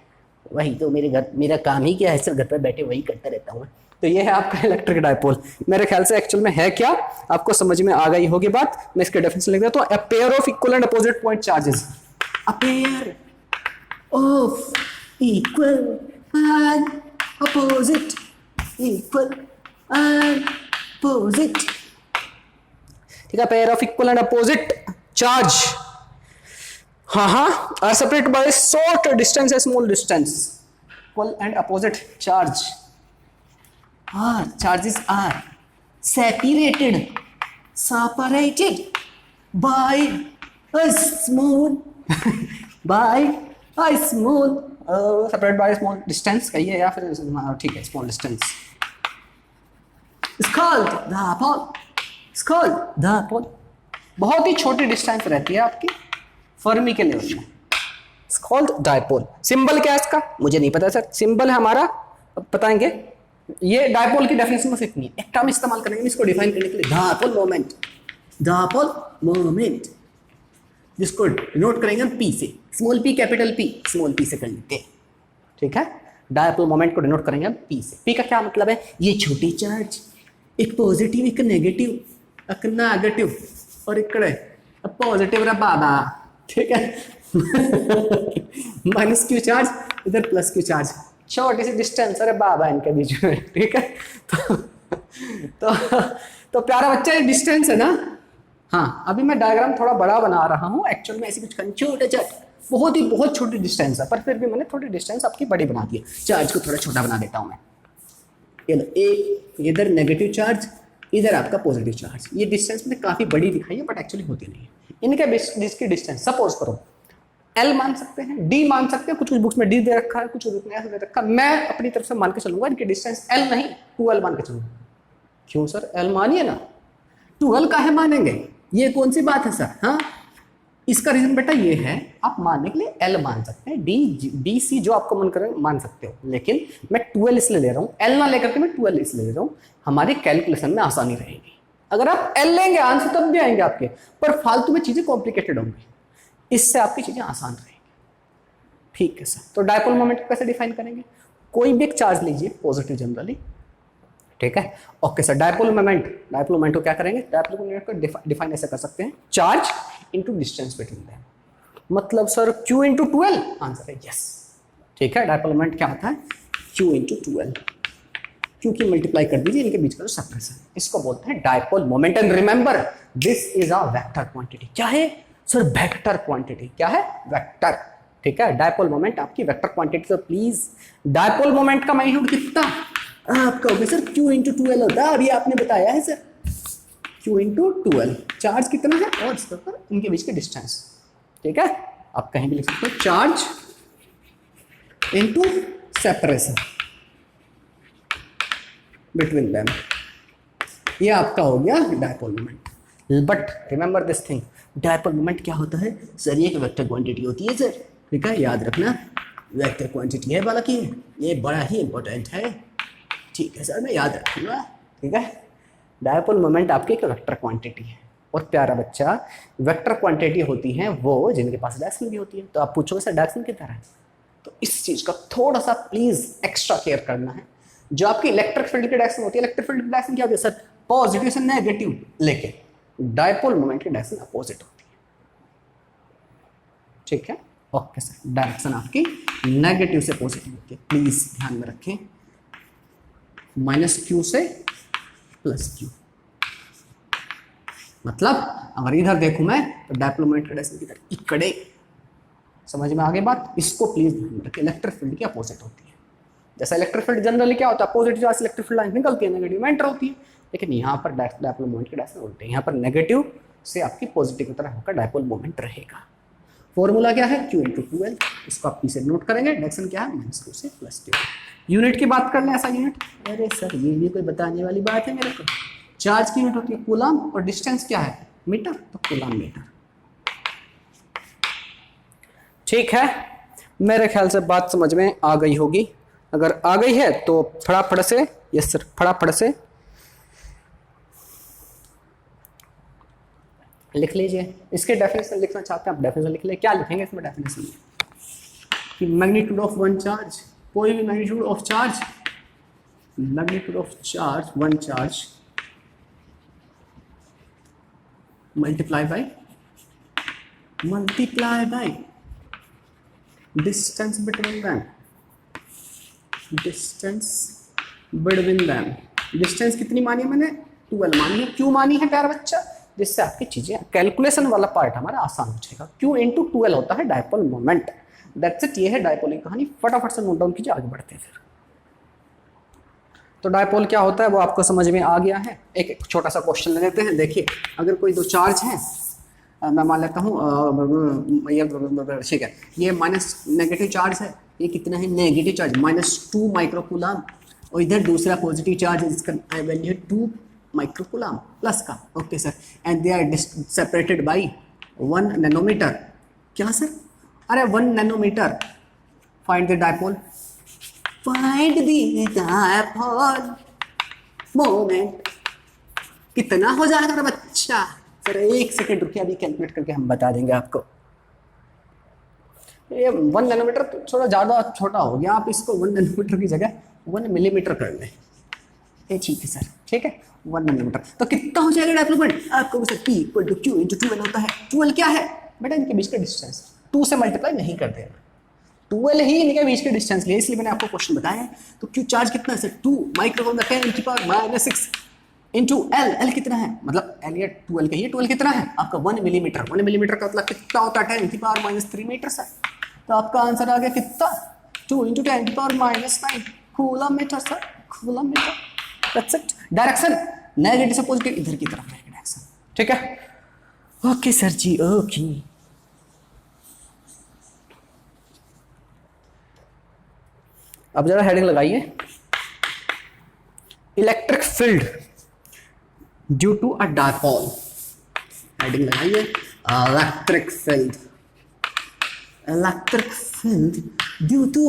वही तो मेरा काम ही क्या है सर, घर पर बैठे वही करता रहता हूँ। तो ये है आपका इलेक्ट्रिक डायपोल। मेरे ख्याल से एक्चुअल में है क्या, आपको समझ में आ गई होगी बात। मैं इसके डेफिनेशन लिख देता हूँ, a pair of equal and opposite point charges, a pair of equal and opposite, equal and opposite. ठीक है, pair of equal and opposite charge, हाँ, are separated by a short distance, a small distance. Equal and opposite charge. Charges are separated by a small, separated by a small distance कहिए, या फिर ठीक है small distance. It's called dipole. It's called dipole. बहुत ही छोटी distance रहती है आपकी फर्मी के लेवल में, कॉल्ड डायपोल। सिंबल क्या है इसका, मुझे नहीं पता सर, सिंबल है हमारा, अब बताएंगे। ये डायपोल की डेफिनेशन में इतनी है, एक टर्म इस्तेमाल करेंगे इसको डिफाइन करने के लिए, डायपोल मोमेंट। डायपोल मोमेंट जिसको नोट करेंगे पी से, small P capital P, small P से कर लेते हैं। ठीक है, डायपोल मोमेंट को डिनोट करेंगे हम पी से। पी का क्या मतलब है, ये छोटी चार्ज, एक पॉजिटिव एक नेगेटिव, एक नेगेटिव और इकड़े पॉजिटिव रा बाबा। ठीक है माइनस क्यू चार्ज, इधर प्लस क्यू चार्ज, छोटी सी डिस्टेंस, अरे बाबा इनके बीच में, ठीक है। तो तो प्यारा बच्चा, ये डिस्टेंस है ना। हाँ, अभी मैं डायग्राम थोड़ा बड़ा बना रहा हूँ, एक्चुअल में ऐसी कुछ छोटे बहुत ही बहुत छोटी डिस्टेंस है, पर फिर भी मैंने थोड़ी डिस्टेंस आपकी बड़ी बना दी है। चार्ज को थोड़ा छोटा बना देता हूँ मैं। ये लो, एक इधर नेगेटिव चार्ज, इधर आपका पॉजिटिव चार्ज। ये डिस्टेंस मैंने काफी बड़ी दिखाई है, बट एक्चुअली होती नहीं है। इनके बीच की डिस्टेंस सपोज करो L मान सकते हैं, D मान सकते हैं, कुछ कुछ बुक्स में D दे रखा है, कुछ बुक्स में ऐसे दे रखा है। मैं अपनी तरफ से मान के चलूंगा इनकी डिस्टेंस L नहीं 2L मान के चलूंगा। क्यों सर, L मानिए ना, 2L काहे मानेंगे, ये कौन सी बात है सर। हाँ, इसका रीजन बेटा ये है, आप मानने के लिए L मान सकते हैं, D C जो आपको मन करे मान सकते हो, लेकिन मैं 2L इसलिए ले रहा हूँ, L ना लेकर के मैं 2L इसलिए ले रहा हूँ, हमारी कैलकुलेशन में आसानी रहेगी। अगर आप L लेंगे आंसर तब भी आएंगे आपके, पर फालतू में चीजें कॉम्प्लिकेटेड होंगी, इससे आपकी चीजें आसान रहेंगी। ठीक है सर, तो डायपोल मोमेंट को कैसे डिफाइन करेंगे, कोई भी एक चार्ज लीजिए पॉजिटिव जनरली, ठीक है। ओके सर, डायपोल मोमेंट को क्या करेंगे, डायपोल मोमेंट को डिफाइन ऐसे कर सकते हैं, charge into distance between them. मतलब sir Q into 2L, answer है यस। ठीक है, डायपोल मोमेंट क्या होता है, Q इंटू 2L, Q की मल्टीप्लाई कर दीजिए इनके बीच का जो सेपरेशन, इसको बोलते हैं dipole moment. And remember this is a vector quantity. क्या है सर, वेक्टर क्वांटिटी। क्या है, वेक्टर। ठीक है, डायपोल मोमेंट आपकी वेक्टर क्वांटिटी। तो प्लीज डायपोल मोमेंट का मैग्नीट्यूड कितना आप कहोगे सर, Q इंटू 2L होता है, अभी आपने बताया है sir, Q into 2L। Charge कितना है और इसके ऊपर इनके बीच की डिस्टेंस। ठीक है, आप कहीं भी लिख सकते हो, charge into separation between them, ये आपका हो गया dipole moment. But remember this thing, dipole moment क्या होता है सर, ये एक वेक्टर क्वांटिटी होती है सर। ठीक है, याद रखना, वेक्टर क्वांटिटी है, बाकी ये बड़ा ही इंपॉर्टेंट है। ठीक है सर, मैं याद रखूंगा। ठीक है, डायपोल मोमेंट आपकी एक वेक्टर क्वांटिटी है। और प्यारा बच्चा, वेक्टर क्वांटिटी होती हैं वो जिनके पास डायरेक्शन भी होती है। तो आप पूछोगे सर डायरेक्शन कितना है, तो इस चीज का थोड़ा सा प्लीज एक्स्ट्रा केयर करना है। जो आपकी इलेक्ट्रिक फील्ड की डायरेक्शन होती है, इलेक्ट्रिक फील्ड की डायरेक्शन क्या होती है सर, पॉजिटिव से नेगेटिव, लेकिन डायपोल मोमेंट की डायरेक्शन अपोजिट होती है। ठीक है, ओके सर, डायरेक्शन आपकी नेगेटिव से पॉजिटिव होती है, प्लीज ध्यान में रखें। -Q से +Q, मतलब अगर इधर देखूं मैं तो डायपोल मोमेंट की डायरेक्शन किधर, इकड़े। समझ में आगे बात, इसको प्लीज ध्यान में रखें। इलेक्ट्रिक फील्ड की अपोजिट होती है। जैसा इलेक्ट्रिक फील्ड जनरली क्या होता है, positive charge electric field line निकलती है, नेगेटिव में एंटर होती है, लेकिन यहाँ पर डायपोल मोमेंट की डायरेक्शन उल्टी है। यहाँ पर नेगेटिव से आपकी पॉजिटिव की तरह होकर डायपोल मोमेंट रहेगा। फॉर्मूला क्या है, Q इंटू 2L, इसको आप पीछे नोट करेंगे। डायरेक्शन क्या है, -Q से +Q। यूनिट की बात कर लें, ऐसा यूनिट, अरे सर ये भी कोई बताने वाली बात है मेरे को। चार्ज की यूनिट होती है कूलम, और डिस्टेंस क्या है, मीटर, तो कूलम मीटर। ठीक है, मेरे ख्याल से बात समझ में आ गई होगी। अगर आ गई है तो फटाफट से, यस सर, फटाफट से लिख लीजिए। इसके डेफिनेशन लिखना चाहते हैं आप, डेफिनेशन लिख ले। क्या लिखेंगे इसमें डेफिनेशन में, कि मैग्नीट्यूड ऑफ वन चार्ज, कोई भी magnitude of charge, magnitude of charge, one charge multiply by distance between them, distance between them. Distance कितनी मानी है मैंने, 2L मानी है। क्यों मानी है प्यारा बच्चा, जिससे आपकी चीजें कैलकुलेशन वाला पार्ट हमारा आसान हो जाएगा। Q इंटू 2L होता है डायपोल मोमेंट। दैट्स इट, ये है डायपोल की कहानी। फटाफट से नोट डाउन कीजिए, आगे बढ़ते हैं फिर। तो डायपोल क्या होता है वो आपको समझ में आ गया है। एक छोटा सा क्वेश्चन ले लेते हैं। देखिए, अगर कोई दो चार्ज है, मैं मान लेता हूँ ये, ठीक है, ये माइनस नेगेटिव चार्ज है, ये कितना है, नेगेटिव चार्ज -2 माइक्रोकूलम, और इधर दूसरा पॉजिटिव चार्ज है जिसका वैल्यू है 2 माइक्रोकूलम प्लस का। Okay sir, and they are separated by 1 nanometre. क्या सर, अरे 1 nanometre. Find the dipole, find the dipole moment. कितना हो जाएगा बच्चा, सर 1 सेकेंड रुकिए, अभी कैलकुलेट करके हम बता देंगे आपको। ये 1 नैनोमीटर थोड़ा ज़्यादा छोटा हो गया, आप इसको 1 नैनोमीटर की जगह 1 मिलीमीटर कर लें। ये ठीक है सर, ठीक है, 1 नैनोमीटर। तो कितना हो जाएगा डायपोल मोमेंट, आपको सर P = Q × 2L होता है। 2L क्या है बेटा, इनके बीच का डिस्टेंस। 2 से मल्टीप्लाई नहीं कर देना, 12 ही इनके बीच के डिस्टेंस लिए, इसलिए मैंने आपको क्वेश्चन बताया है। तो क्यू चार्ज कितना है sir, 2 micron 10⁻⁻⁶ into L. L कितना है, मतलब एल ये 12 का ही, 12 कितना है आपका 1 मिलीमीटर। 1 मिलीमीटर का मतलब कितना होता है, 10⁻³ मीटर सर। तो आपका आंसर आ गया कितना, 2 into 10⁻⁹ coulomb metre sir, coulomb metre. That's it. Direction negative से पॉजिटिव इधर की तरफ रहेगा डायरेक्शन, ठीक है। Okay sir ji, okay. अब जरा हेडिंग लगाइए, electric field due to a dipole. Heading लगाइए, electric field, electric field due to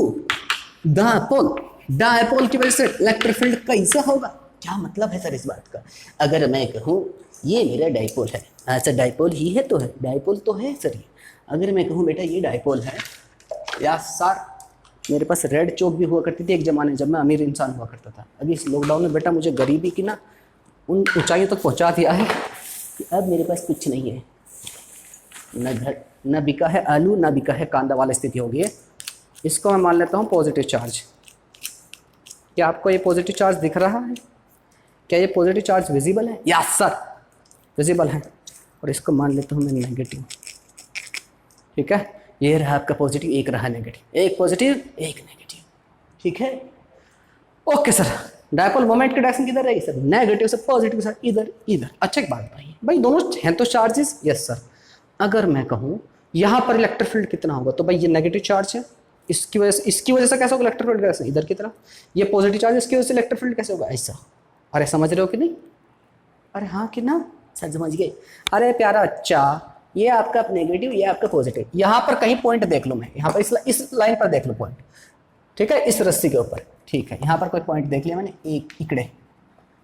dipole. Dipole की वजह से इलेक्ट्रिक फील्ड कैसा होगा, क्या मतलब है सर इस बात का। अगर मैं कहूँ ये मेरा डायपोल है, अच्छा डायपोल ही है तो है, डायपोल तो है सर ये। अगर मैं कहूँ बेटा ये डायपोल है, या सर मेरे पास रेड चौक भी हुआ करती थी एक ज़माने जब मैं अमीर इंसान हुआ करता था। अभी इस लॉकडाउन में बेटा मुझे गरीबी की ना उन ऊंचाइयों तक पहुंचा दिया है कि अब मेरे पास कुछ नहीं है, न घर, न बिका है आलू, न बिका है कांदा वाली स्थिति हो गई है। इसको मैं मान लेता हूँ पॉजिटिव चार्ज। क्या आपको ये पॉजिटिव चार्ज दिख रहा है, क्या ये पॉजिटिव चार्ज विजिबल है, यस सर विजिबल है। और इसको मान लेता हूँ मैं नेगेटिव, ठीक है। ये रहा आपका पॉजिटिव, एक रहा नेगेटिव, एक पॉजिटिव एक नेगेटिव, ठीक है। ओके सर, डायपोल मोमेंट की डायरेक्शन किधर रहेगी सर, नेगेटिव से पॉजिटिव सर, इधर इधर। अच्छा एक बात बताइए भाई, दोनों हैं तो चार्जेस, यस सर। अगर मैं कहूँ यहाँ पर इलेक्ट्रिक फील्ड कितना होगा, तो भाई ये नेगेटिव चार्ज है, इसकी वजह से कैसे होगा इलेक्ट्रिक फील्ड, कैसे इधर की तरफ। ये पॉजिटिव चार्ज, इसकी वजह से इलेक्ट्रिक फील्ड कैसे होगा, ऐसा। अरे समझ रहे हो कि नहीं, अरे हाँ कि ना सर, समझ गए। अरे प्यारा अच्छा, ये आपका नेगेटिव, ये आपका पॉजिटिव। यहाँ पर कहीं पॉइंट देख लो, मैं यहाँ पर इस लाइन पर देख लो पॉइंट, ठीक है, इस रस्सी के ऊपर, ठीक है। यहाँ पर कोई पॉइंट देख लिया मैंने, एक इकड़े,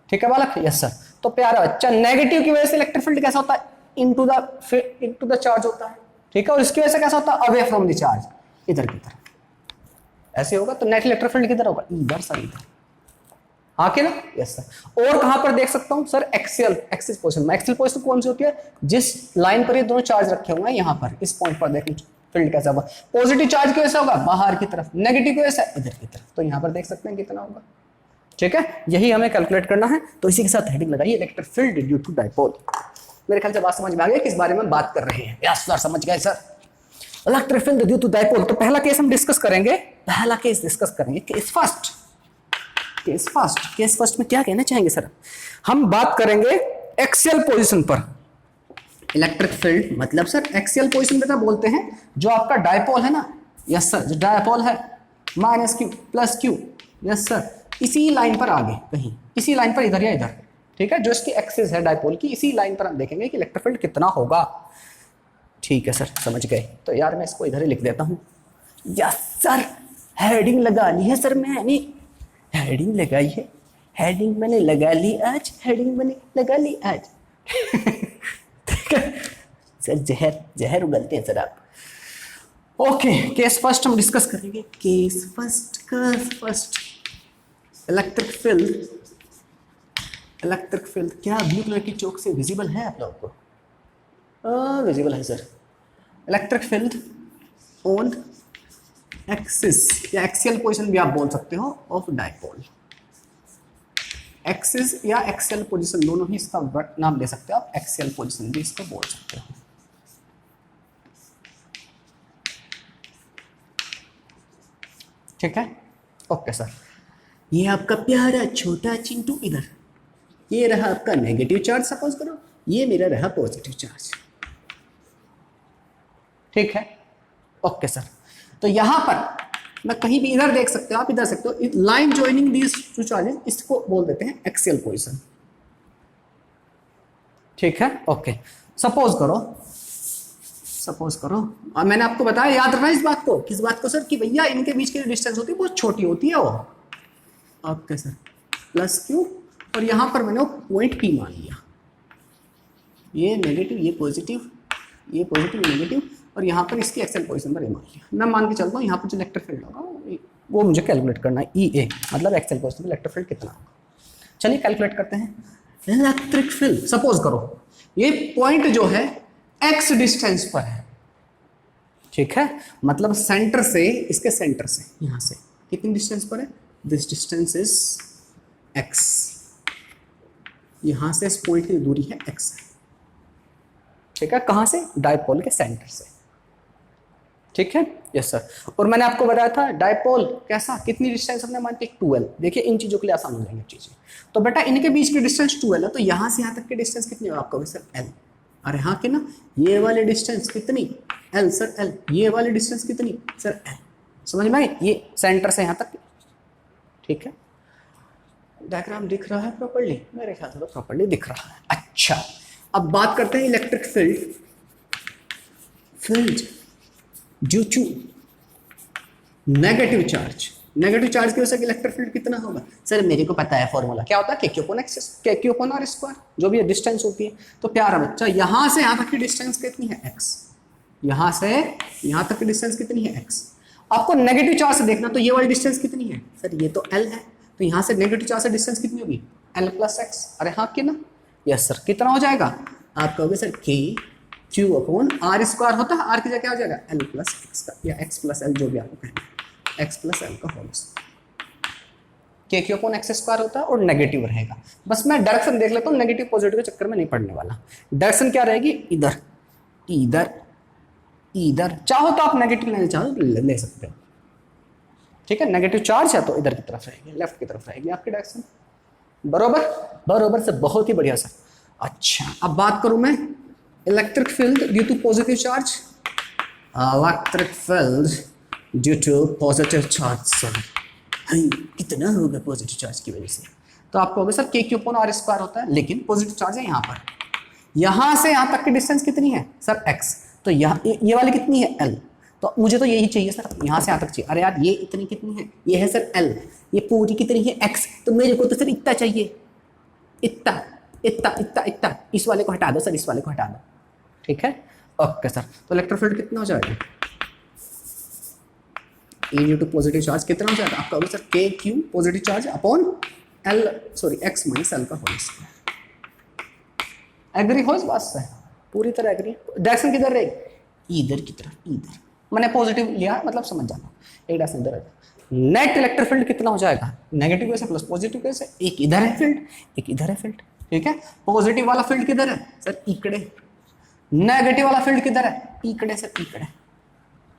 ठीक है बालक, यस सर। तो प्यारा बच्चा, नेगेटिव की वजह से इलेक्ट्रिक फील्ड कैसा होता है, इनटू द चार्ज होता है, ठीक है। और इसकी वजह से कैसा होता है, अवे फ्रॉम द चार्ज, इधर की तरफ ऐसे होगा। तो नेट इलेक्ट्रिक फील्ड किधर होगा, इधर सर, इधर, हाँ कि ना, यस सर। और कहां पर देख सकता हूं सर, एक्सियल, एक्सिस पोजीशन में। एक्सियल पोजीशन कौन सी होती है, जिस लाइन पर ये दोनों चार्ज रखे हुए हैं, यहां पर इस पॉइंट पर देखें फील्ड कैसा होगा। पॉजिटिव चार्ज की वजह से होगा बाहर की तरफ, नेगेटिव की वजह से इधर की तरफ। तो यहां पर देख सकते हैं कितना होगा, ठीक है। यही हमें कैलकुलेट करना है। तो इसी के साथ हेडिंग लगाइए, electric field due to dipole. मेरे ख्याल से बात समझ में आ गई किस बारे में बात कर रहे हैं, यस सर समझ गए sir. Electric field due to dipole. तो पहला केस हम डिस्कस करेंगे, पहला केस डिस्कस करेंगे, केस फर्स्ट। केस फर्स्ट में क्या कहना चाहेंगे सर, हम बात करेंगे एक्सियल पोजीशन पर। इलेक्ट्रिक फील्ड मतलब सर एक्सियल पोजीशन बेटा बोलते हैं, जो आपका डायपोल है ना, यस सर, जो डायपोल है -q + q, यस सर, इसी लाइन पर आगे कहीं, इसी लाइन पर इधर या इधर, ठीक है, जो इसकी एक्सिस है डायपोल की, इसी लाइन पर हम देखेंगे कि इलेक्ट्रिक फील्ड कितना होगा। ठीक है सर समझ गए। तो यार मैं इसको इधर ही लिख देता हूं, यस सर। हेडिंग लगा ली है सर मैंने, हेडिंग लगाई है, हेडिंग मैंने लगा ली आज, हेडिंग मैंने लगा ली आज। ठीक है सर, जहर उगलते हैं सर आप। ओके, केस फर्स्ट हम डिस्कस करेंगे। केस फर्स्ट इलेक्ट्रिक फील्ड क्या ब्लू कलर की चौक से विजिबल है आप लोगों को? विजिबल है sir. Electric field on axis या एक्सियल पोजीशन भी आप बोल सकते हो ऑफ डायपोल। एक्सिस या एक्सियल पोजीशन दोनों ही इसका नाम ले सकते हो आप, एक्सियल पोजीशन भी इसको बोल सकते हो। ठीक है, ओके सर। ये आपका प्यारा छोटा चिंटू इधर, ये रहा आपका नेगेटिव चार्ज सपोज करो, ये मेरा रहा पॉजिटिव चार्ज। ठीक है, ओके सर। तो यहां पर मैं कहीं भी इधर देख सकते हो आप, इधर सकते हो, line joining these two charges, इसको बोल देते हैं एक्सियल पोजीशन। ठीक है, ओके। सपोज करो मैंने आपको बताया, याद रखना इस बात को, किस बात को सर, कि भैया इनके बीच की जो डिस्टेंस होती है बहुत छोटी होती है वो। ओके सर, +q, और यहां पर मैंने पॉइंट P मान लिया, ये नेगेटिव, ये पॉजिटिव, ये पॉजिटिव नेगेटिव, और यहाँ पर इसकी एक्सियल पोजीशन पर मान लिया। मैं मान के चलता हूँ यहाँ पर जो इलेक्ट्रिक फील्ड होगा वो मुझे कैलकुलेट करना है, EA मतलब एक्सियल पोजीशन पर इलेक्ट्रिक फील्ड कितना होगा। चलिए कैलकुलेट करते हैं। इलेक्ट्रिक फील्ड सपोज करो ये पॉइंट जो है x डिस्टेंस पर है, ठीक है, मतलब सेंटर से, इसके सेंटर से यहां से कितनी डिस्टेंस पर है, दिस डिस्टेंस इज x, यहां से इस पॉइंट की दूरी है x, ठीक है, कहां से, डायपोल के सेंटर से, ठीक है, यस सर। और मैंने आपको बताया था डायपोल कैसा, कितनी डिस्टेंस हमने मान के 12, देखिए इन चीजों के लिए आसान हो जाएंगी चीजें। तो बेटा इनके बीच की डिस्टेंस 12 है, तो यहां से यहां तक की डिस्टेंस कितनी होगी, आपको सर l, और यहाँ के ना ये वाली डिस्टेंस कितनी l सर l, ये वाली डिस्टेंस कितनी सर l, समझ में आई, ये सेंटर से यहाँ तक, ठीक है। डायग्राम दिख रहा है प्रॉपर्ली, मेरे ख्याल से तो प्रॉपर्ली दिख रहा है। अच्छा, अब बात करते हैं electric field, field due to negative charge, negative charge की वजह से इलेक्ट्रिक फील्ड कितना होगा, सर मेरे को पता है फॉर्मूला, क्या होता है k q upon r square, जो भी डिस्टेंस होती है। तो प्यारा बच्चा यहां से यहां तक की डिस्टेंस कितनी है x, यहां से यहां तक की डिस्टेंस कितनी है x, आपको नेगेटिव चार्ज से देखना, तो ये वाली डिस्टेंस कितनी है सर, ये तो l है, तो यहां से नेगेटिव चार्ज से डिस्टेंस कितनी होगी l प्लस x, अरे हाँ कि ना, यस सर, कितना हो जाएगा, आप कहोगे sir k q upon r square होता है, r की जगह क्या हो जाएगा l प्लस x का, या x प्लस l, जो भी आपको कहना है, x प्लस l का whole square, k q upon x square होता है और नेगेटिव रहेगा। बस मैं डायरेक्शन देख लेता हूँ, नेगेटिव पॉजिटिव के चक्कर में नहीं पड़ने वाला। डायरेक्शन क्या रहेगी, इधर इधर इधर, चाहो तो आप नेगेटिव लेना चाहो तो ले सकते हो, ठीक है, नेगेटिव चार्ज है तो इधर की तरफ रहेगी, लेफ्ट की तरफ रहेगी आपकी डायरेक्शन, बरोबर, बरोबर से, बहुत ही बढ़िया सर। अच्छा, अब बात करूं मैं electric field due to positive charge, electric field due to positive charge, sir कितना होगा पॉजिटिव चार्ज की वजह से, तो आप कहोगे sir k q upon r square होता है, लेकिन पॉजिटिव चार्ज है यहाँ पर, यहाँ से यहाँ तक की डिस्टेंस कितनी है सर x, तो यहाँ ये वाली कितनी है l, तो मुझे तो यही चाहिए सर, यहाँ से यहाँ तक चाहिए, अरे यार ये इतनी कितनी है, ये है सर l, ये पूरी कितनी है x, तो मेरे को तो सर इतना चाहिए, इतना इतना इतना इतना, इस वाले को हटा दो सर, इस वाले को हटा दो, ठीक है, ओके सर। तो इलेक्ट्रिक फील्ड कितना हो जाएगा, E due to positive charge कितना हो जाएगा, आपका होगा sir k q positive charge upon l, sorry x minus l का होल स्क्वायर। एग्री हो इस बात से, पूरी तरह एग्री। डायरेक्शन किधर रहेगी, इधर की तरफ, इधर, मैंने पॉजिटिव लिया मतलब समझ जाना, एक डायरेक्शन इधर है। नेट इलेक्ट्रिक फील्ड कितना हो जाएगा, नेगेटिव वैसे प्लस पॉजिटिव कैसे, एक इधर है फील्ड, एक इधर है फील्ड, ठीक है। पॉजिटिव वाला फील्ड किधर है सर, इकड़े, नेगेटिव वाला फील्ड किधर है, इकड़े सर, इकड़े,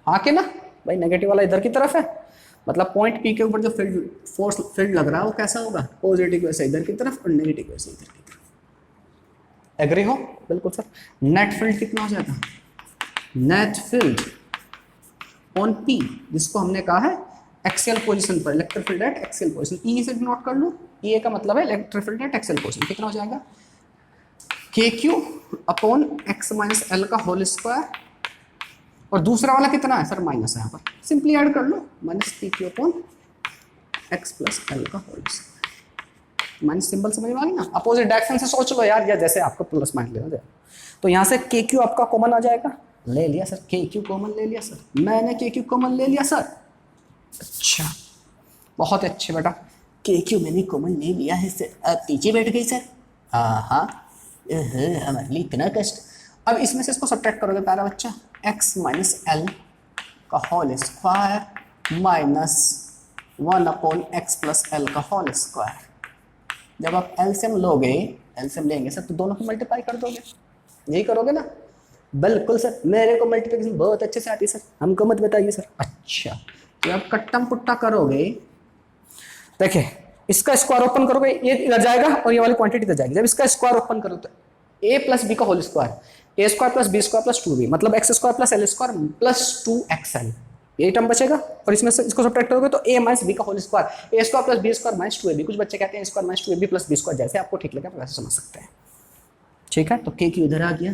हाँ कि ना भाई, नेगेटिव वाला इधर की तरफ है, मतलब पॉइंट पी के ऊपर जो फील्ड फोर्स फील्ड लग रहा है वो कैसा होगा, पॉजिटिव वैसे इधर की तरफ और नेगेटिव वैसे इधर की तरफ, एग्री हो, बिल्कुल सर। नेट फील्ड कितना हो जाएगा, नेट फील्ड ऑन पी, जिसको हमने कहा है एक्सियल पोजीशन पर, electric field at axial position, E से नोट कर लो, ई का मतलब है electric field at axial position, कितना हो जाएगा K Q upon X minus L का होल स्क्वायर, और दूसरा वाला कितना है सर, माइनस है, यहाँ पर सिंपली ऐड कर लो, minus P Q upon X plus L का होल स्क्वायर, माइनस सिंबल समझ में आ गई ना, अपोजिट डायरेक्शन से सोच लो यार, या जैसे आपको प्लस माइनस लेना जाए, तो यहाँ से के क्यू आपका कॉमन आ जाएगा, ले लिया सर, के क्यू कॉमन ले लिया सर, मैंने के क्यू कॉमन ले लिया सर, अच्छा बहुत अच्छे बेटा, के क्यू मैंने कॉमन ले लिया है सर, अब पीछे बैठ गई सर, हाँ हमारे लिए इतना कष्ट। अब इसमें से इसको सब्ट्रैक्ट करोगे प्यारा बच्चा, x माइनस एल का whole square minus 1 upon X plus L का होल स्क्वायर, जब आप एलसीएम लोगे, एलसीएम लेंगे सर, तो दोनों को मल्टीप्लाई कर दोगे, यही करोगे ना, बिल्कुल सर, मेरे को मल्टीप्लिकेशन बहुत अच्छे से आती है सर, हमको मत बताइए सर। अच्छा, तो आप कट्टम पुट्टा करोगे, देखिए इसका स्क्वायर ओपन करोगे, ये इधर जाएगा और ये वाली क्वांटिटी इधर जाएगी, जब इसका स्क्वायर ओपन करो तो a प्लस बी का whole square, A square plus B square plus 2b, मतलब X square plus L square plus 2xl, ये टर्म बचेगा, और इसमें से इसको सब्ट्रैक्ट करोगे तो a माइनस बी का whole square, A square plus B square minus 2ab, कुछ बच्चे कहते हैं square minus 2ab plus B square, जैसे आपको ठीक लगे आप वैसे समझ सकते हैं, ठीक है। तो k की इधर आ गया,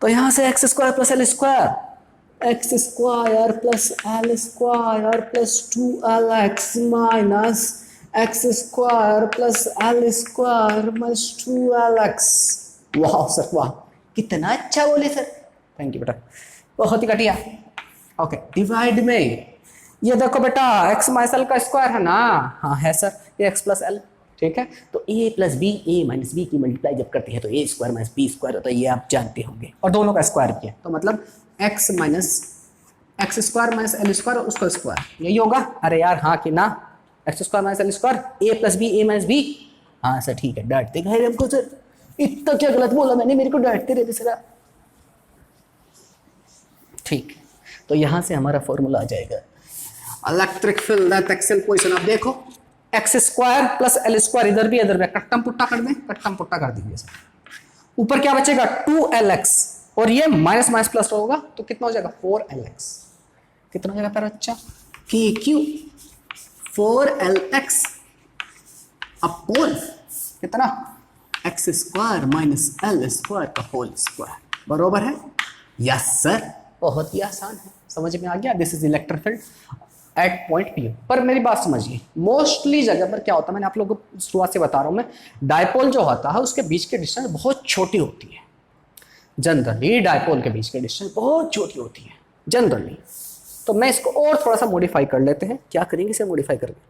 तो यहाँ से x square plus L square, x square plus L square plus 2lx minus X square plus L square minus 2lx, वाह सर वाह, कितना अच्छा बोले सर, थैंक यू बेटा, बहुत ही घटिया। ओके, डिवाइड में ये देखो बेटा x माइनस एल का स्क्वायर है ना, हाँ है सर, ये x प्लस एल, ठीक है। तो a plus B, A minus B की मल्टीप्लाई जब करती है तो a square minus B square होता है, ये आप जानते होंगे, और दोनों का स्क्वायर भी है, तो मतलब x minus X square minus L square उसका स्क्वायर, यही होगा। अरे यार हाँ कि ना, X square minus L square, A plus B, A minus B. हाँ सर ठीक है, डांटते गए हमको सर, इतना क्या गलत बोला मैंने, मेरे को डांटते रहते सर। ठीक, तो यहां से हमारा फॉर्मूला आ जाएगा electric field that axial position. अब देखो x square plus L square, इधर भी इधर भी कट्टम पुट्टा कर दें, कट्टम पुट्टा कर दीजिए सर। ऊपर क्या बचेगा 2lx, और ये माइनस माइनस प्लस होगा तो कितना हो जाएगा 4lx। कितना हो जाएगा प्यारा बच्चा, के क्यू 4lx अपॉन कितना x square minus L square का होल स्क्वायर बरोबर है। यस सर, बहुत ही आसान है, समझ में आ गया। This is electric field eight point P. पर मेरी बात समझिए, मोस्टली जगह पर क्या होता है, मैंने आप लोगों को शुरुआत से बता रहा हूं मैं, डायपोल जो होता है उसके बीच की डिस्टेंस बहुत छोटी होती है। जनरली डायपोल के बीच की डिस्टेंस बहुत छोटी होती है जनरली। तो मैं इसको और थोड़ा सा मॉडिफाई कर लेते हैं। क्या करेंगे इसे मॉडिफाई करके,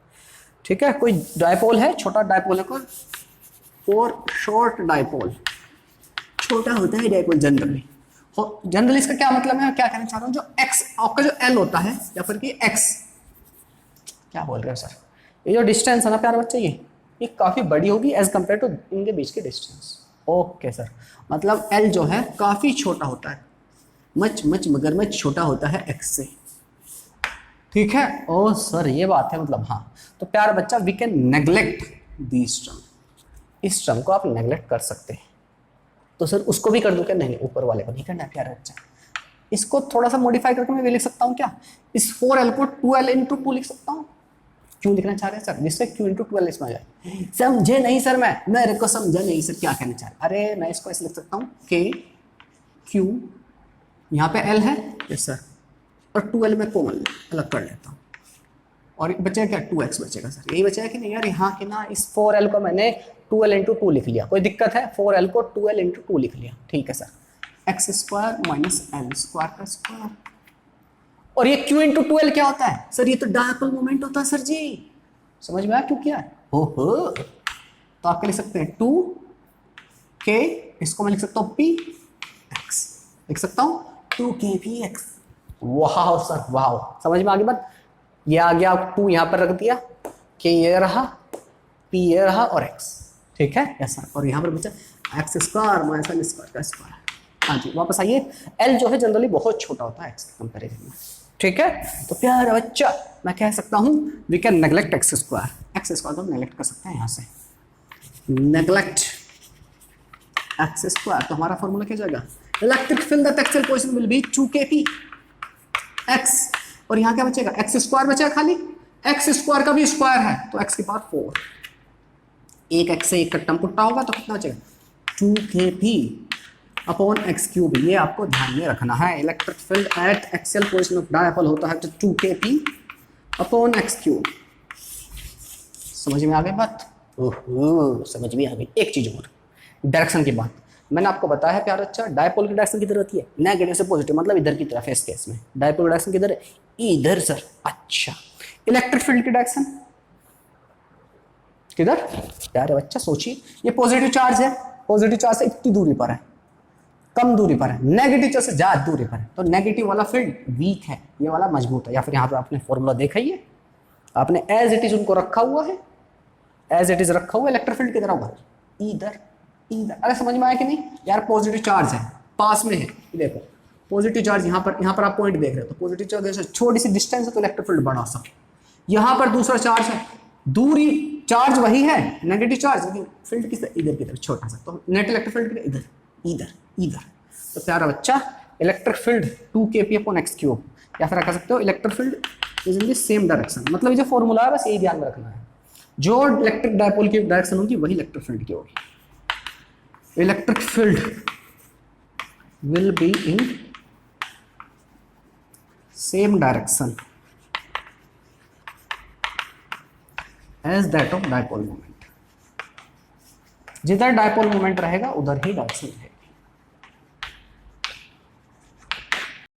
ठीक है। कोई डायपोल है, छोटा डायपोल है कोई, और शॉर्ट डायपोल, छोटा होता है डायपोल जनरली। जनरली इसका क्या मतलब है, क्या कहना चाह रहा हूँ, जो एक्स आपका जो एल होता है या फिर कि एक्स, क्या बोल रहे हो सर, ये जो डिस्टेंस है ना प्यारे बच्चे, ये काफी बड़ी होगी एज कंपेयर टू इनके बीच की डिस्टेंस। ओके सर, मतलब एल जो है काफी छोटा होता है, मच मच मगरमच्छ छोटा होता है एक्स से, ठीक है। ओ सर ये बात है, मतलब हाँ। तो प्यारा बच्चा we can neglect this term, इस टर्म को आप नेग्लेक्ट कर सकते हैं। तो सर उसको भी कर दूं क्या, नहीं ऊपर वाले को नहीं करना है प्यारा बच्चा। इसको थोड़ा सा मॉडिफाई करके मैं लिख सकता हूँ क्या, इस 4l को 2l इंटू 2 लिख सकता हूँ। क्यों लिखना चाह रहे हैं सर, जिससे q इंटू 2l इसमें आ जाए। समझे नहीं सर, मैं मेरे को समझा नहीं सर क्या कहना चाह रहे। अरे मैं इसको ऐसे लिख सकता हूँ k q, यहाँ पे l है यस सर, और 2l में कॉमन अलग कर लेता हूँ, और बचेगा क्या 2x बचेगा सर, यही बचेगा कि नहीं यार। यहाँ के ना इस 4l को मैंने 2l इंटू 2 लिख लिया, कोई दिक्कत है, 4l को 2l इंटू 2 लिख लिया, ठीक है sir. X square minus L square का स्क्वायर, और ये q इंटू 2l क्या होता है सर, ये तो डायपोल मोमेंट होता है सर जी। समझ में आया क्यों किया है, ओहो। तो आप क्या लिख सकते हैं 2k, इसको मैं लिख सकता हूँ p x, लिख सकता हूँ 2kpx। वाह सर वाह, समझ में आ गई बात। ये आ गया 2 यहाँ पर रख दिया, k ये रहा, p ये रहा और x, ठीक है यस सर। और यहाँ पर बचा x square minus L square का स्क्वायर। हाँ जी वापस आइए, l जो है जनरली बहुत छोटा होता है x के कंपेरिजन में, ठीक है। तो प्यारा बच्चा मैं कह सकता हूँ we can neglect X square को नेग्लेक्ट कर सकते हैं यहाँ से, नेग्लेक्ट एक्स स्क्वायर। तो हमारा फॉर्मूला क्या जाएगा, electric field that axial position will be 2kp x, और यहाँ क्या बचेगा एक्स स्क्वायर बचेगा खाली, एक्स स्क्वायर का भी स्क्वायर है तो एक्स की पावर 4, एक एक्स से एक का टर्म पुट्टा होगा तो कितना बचेगा 2kp अपॉन एक्स क्यूब। ये आपको ध्यान में रखना है, electric field at axial position of dipole होता है तो 2kp अपॉन एक्स क्यूब। समझ में आ गई बात, ओहो समझ में आ गई। एक चीज और, डायरेक्शन की बात मैंने आपको बताया है प्यारा अच्छा, डायपोल की डायरेक्शन किधर होती है, नेगेटिव से पॉजिटिव, मतलब इधर की तरफ है इस केस में। डायपोल की डायरेक्शन किधर है, इधर सर। अच्छा, इलेक्ट्रिक फील्ड की डायरेक्शन किधर, प्यारे बच्चा सोचिए, ये पॉजिटिव चार्ज है, पॉजिटिव चार्ज से इतनी दूरी पर है, कम दूरी पर है, नेगेटिव चार्ज से ज्यादा दूरी पर है, तो नेगेटिव वाला फील्ड वीक है, ये वाला मजबूत है। या फिर यहाँ पे आपने फॉर्मूला देखा ही है, आपने एज इट इज उनको रखा हुआ है, एज इट इज रखा हुआ। इलेक्ट्रिक फील्ड किधर होगा, इधर इधर। अरे समझ में आया कि नहीं यार, पॉजिटिव चार्ज है पास में है, देखो पॉजिटिव चार्ज यहाँ पर आप पॉइंट देख रहे हो, तो पॉजिटिव चार्ज छोटी सी डिस्टेंस है तो इलेक्ट्रिक फील्ड बड़ा सा। यहाँ पर दूसरा चार्ज है, दूरी चार्ज वही है नेगेटिव चार्ज, लेकिन फील्ड किस इधर की तरफ छोटा सा, तो नेट इलेक्ट्रिक फील्ड इधर इधर इधर। तो प्यारा बच्चा electric field 2kp upon x cube, या फिर कह सकते हो electric field is in the same direction. मतलब ये जो फॉर्मूला है बस यही ध्यान में रखना है, जो इलेक्ट्रिक डायपोल की डायरेक्शन होगी वही इलेक्ट्रिक फील्ड की होगी। Electric field will be in same direction as that of dipole moment. जिधर डायपोल मोमेंट रहेगा उधर ही डायरेक्शन रहेगा।